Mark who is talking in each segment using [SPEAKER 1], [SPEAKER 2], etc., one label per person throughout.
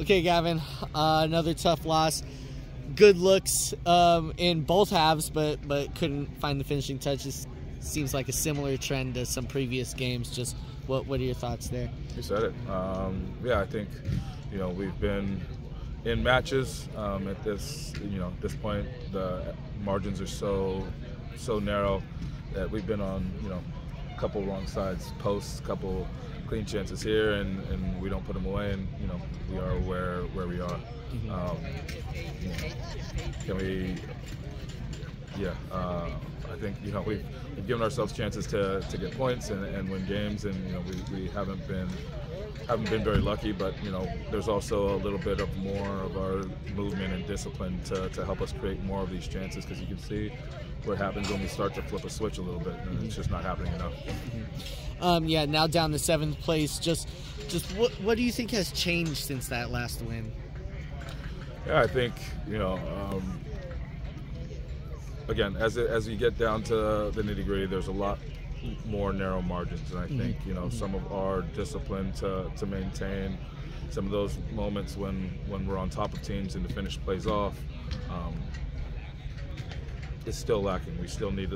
[SPEAKER 1] Okay, Gavin, another tough loss. Good looks in both halves, but couldn't find the finishing touches. Seems like a similar trend to some previous games. Just what are your thoughts there?
[SPEAKER 2] You said it. Yeah, I think we've been in matches at this this point. The margins are so narrow that we've been on a couple wrong sides, posts, couple clean chances here, and we don't put them away, and we are where we are. Can we? Yeah, I think we've given ourselves chances to get points and win games, and we haven't been very lucky. But there's also a little bit of more of our movement and discipline to help us create more of these chances, because you can see what happens when we start to flip a switch a little bit, and it's just not happening enough.
[SPEAKER 1] Yeah, now down to 7th place. Just what do you think has changed since that last win?
[SPEAKER 2] Yeah, I think again, as you get down to the nitty-gritty, there's a lot more narrow margins, and I think some of our discipline to maintain some of those moments when we're on top of teams and the finish plays off is still lacking. We still need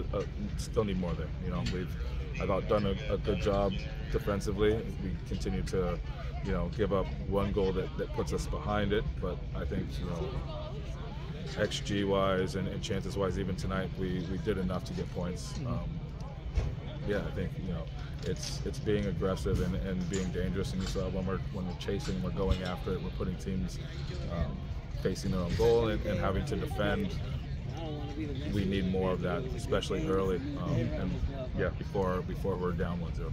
[SPEAKER 2] more there. I thought done a good job defensively. We continue to give up one goal that puts us behind it, but I think XG wise and chances wise, even tonight we did enough to get points. Yeah, I think it's being aggressive and being dangerous, and you saw when we're chasing, we're going after it, we're putting teams facing their own goal and having to defend. We need more of that, especially early, and yeah, before we're down 1-0.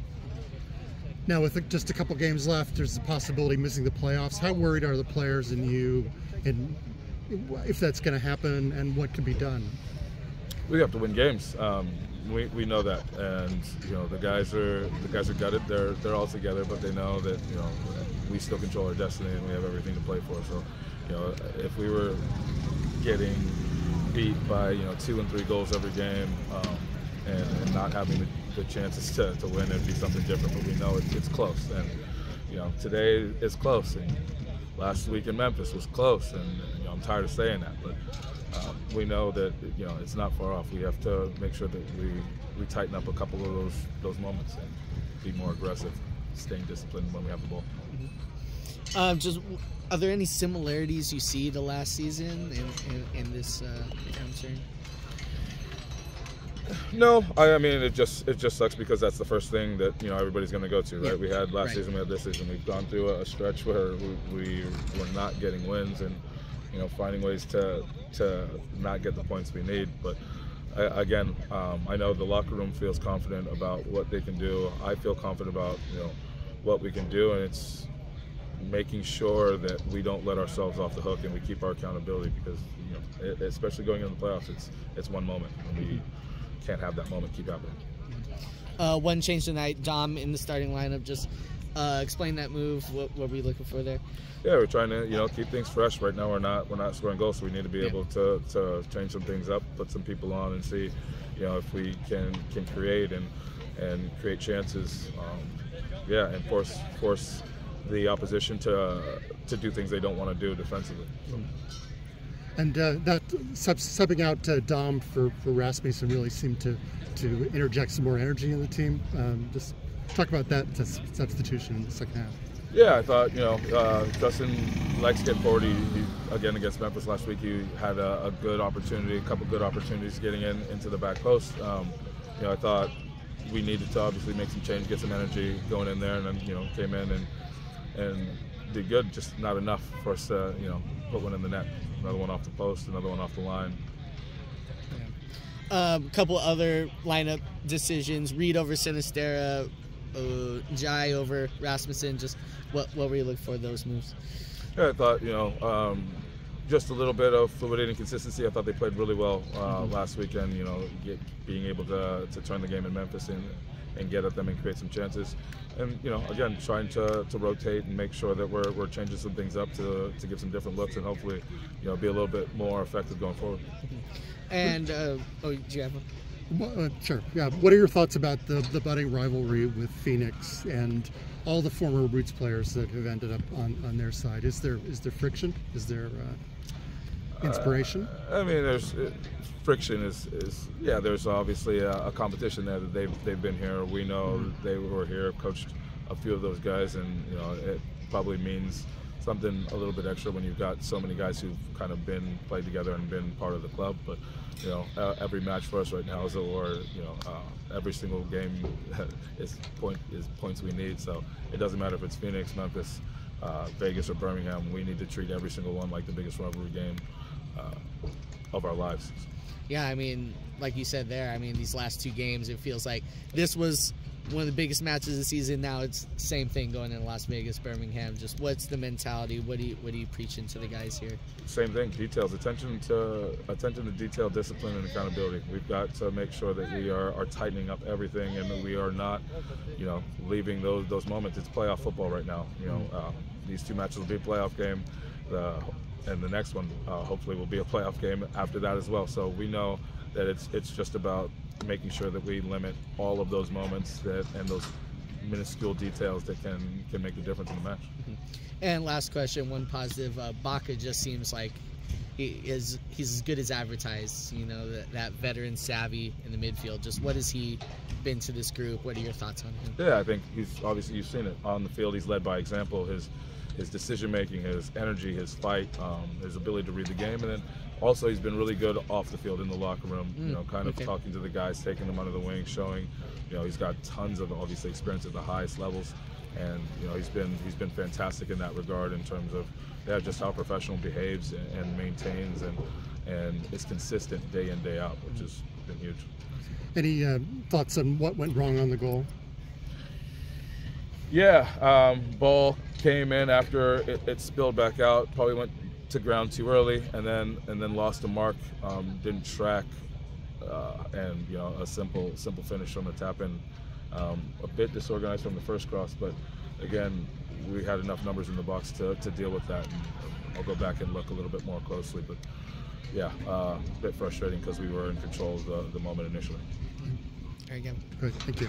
[SPEAKER 3] Now, with just a couple games left, there's the possibility of missing the playoffs. How worried are the players and you, and if that's going to happen, and what can be done?
[SPEAKER 2] We have to win games. We know that, and the guys are gutted. They're all together, but they know that we still control our destiny and we have everything to play for. So if we were getting beat by 2 and 3 goals every game and not having the chances to win, it'd be something different. But we know it's close, and today is close, and last week in Memphis was close, and I'm tired of saying that, but we know that it's not far off. We have to make sure that we tighten up a couple of those moments and be more aggressive, staying disciplined when we have the ball.
[SPEAKER 1] Are there any similarities you see to last season in this concern?
[SPEAKER 2] No, I mean it just sucks because that's the first thing that everybody's going to go to, right? We had last season, we had this season. We've gone through a stretch where we were not getting wins and finding ways to not get the points we need. But again, I know the locker room feels confident about what they can do. I feel confident about what we can do, and it's making sure that we don't let ourselves off the hook and we keep our accountability, because especially going into the playoffs, it's one moment, and we can't have that moment keep happening.
[SPEAKER 1] One change tonight, Dom in the starting lineup. Just explain that move. What were we looking for there?
[SPEAKER 2] Yeah, we're trying to keep things fresh. Right now we're not scoring goals, so we need to be able to change some things up, put some people on, and see if we can create and create chances. Yeah, and force the opposition to do things they don't want to do defensively. So.
[SPEAKER 3] And that subbing out Dom for Rasmussen really seemed to interject some more energy in the team. Just talk about that substitution in the second half.
[SPEAKER 2] Yeah, I thought Justin likes to get forward. He again against Memphis last week, he had a good opportunity, a couple good opportunities getting into the back post. I thought we needed to obviously make some change, get some energy going in there, and then came in and did good. Just not enough for us to put one in the net. Another one off the post, another one off the line.
[SPEAKER 1] A couple other lineup decisions: Reed over Sinistera, Jai over Rasmussen. Just what were you looking for those moves? Yeah,
[SPEAKER 2] I thought just a little bit of fluidity and consistency. I thought they played really well last weekend. Being able to turn the game in Memphis and get at them and create some chances. And again, trying to rotate and make sure that we're changing some things up to give some different looks and hopefully be a little bit more effective going forward.
[SPEAKER 1] And do you have
[SPEAKER 3] Sure. Yeah. What are your thoughts about the budding rivalry with Phoenix, and all the former Roots players that have ended up on their side. Is there friction? Is there inspiration?
[SPEAKER 2] I mean, there's friction. Is yeah. There's obviously a competition there that they've been here. We know they were here, coached a few of those guys, and you know it probably means something a little bit extra when you've got so many guys who've kind of played together and been part of the club. But you know, every match for us right now is, or you know, every single game is points we need. So it doesn't matter if it's Phoenix, Memphis, Vegas, or Birmingham. We need to treat every single one like the biggest rivalry game of our lives.
[SPEAKER 1] Yeah, I mean, like you said there, I mean, these last 2 games, it feels like this was one of the biggest matches of the season. Now it's the same thing going in Las Vegas, Birmingham. Just what's the mentality? What are you preaching to the guys here?
[SPEAKER 2] Same thing. Details, attention to detail, discipline, and accountability. We've got to make sure that we are tightening up everything, and that we are not, you know, leaving those moments. It's playoff football right now. You know, these 2 matches will be a playoff game, and the next one hopefully will be a playoff game after that as well. So we know that it's just about making sure that we limit all of those moments and those minuscule details that can make the difference in the match.
[SPEAKER 1] And last question, one positive, Baca just seems like he's as good as advertised. You know, that veteran savvy in the midfield. Just what has he been to this group? What are your thoughts on him?
[SPEAKER 2] Yeah, I think he's obviously, you've seen it on the field. He's led by example. His decision making, his energy, his fight, his ability to read the game, and then also he's been really good off the field in the locker room. You know, kind of talking to the guys, taking them under the wing, showing, you know, he's got tons of obviously experience at the highest levels, and you know he's been fantastic in that regard in terms of just how professional behaves and maintains and is consistent day in, day out, which has been huge.
[SPEAKER 3] Any thoughts on what went wrong on the goal?
[SPEAKER 2] Yeah, ball came in after it spilled back out. Probably went to ground too early, and then lost the mark. Didn't track, and you know, a simple finish from the tap in. A bit disorganized from the first cross, but again, we had enough numbers in the box to deal with that. And I'll go back and look a little bit more closely, but yeah, a bit frustrating because we were in control of the moment initially.
[SPEAKER 1] There you go.
[SPEAKER 3] Great, thank you.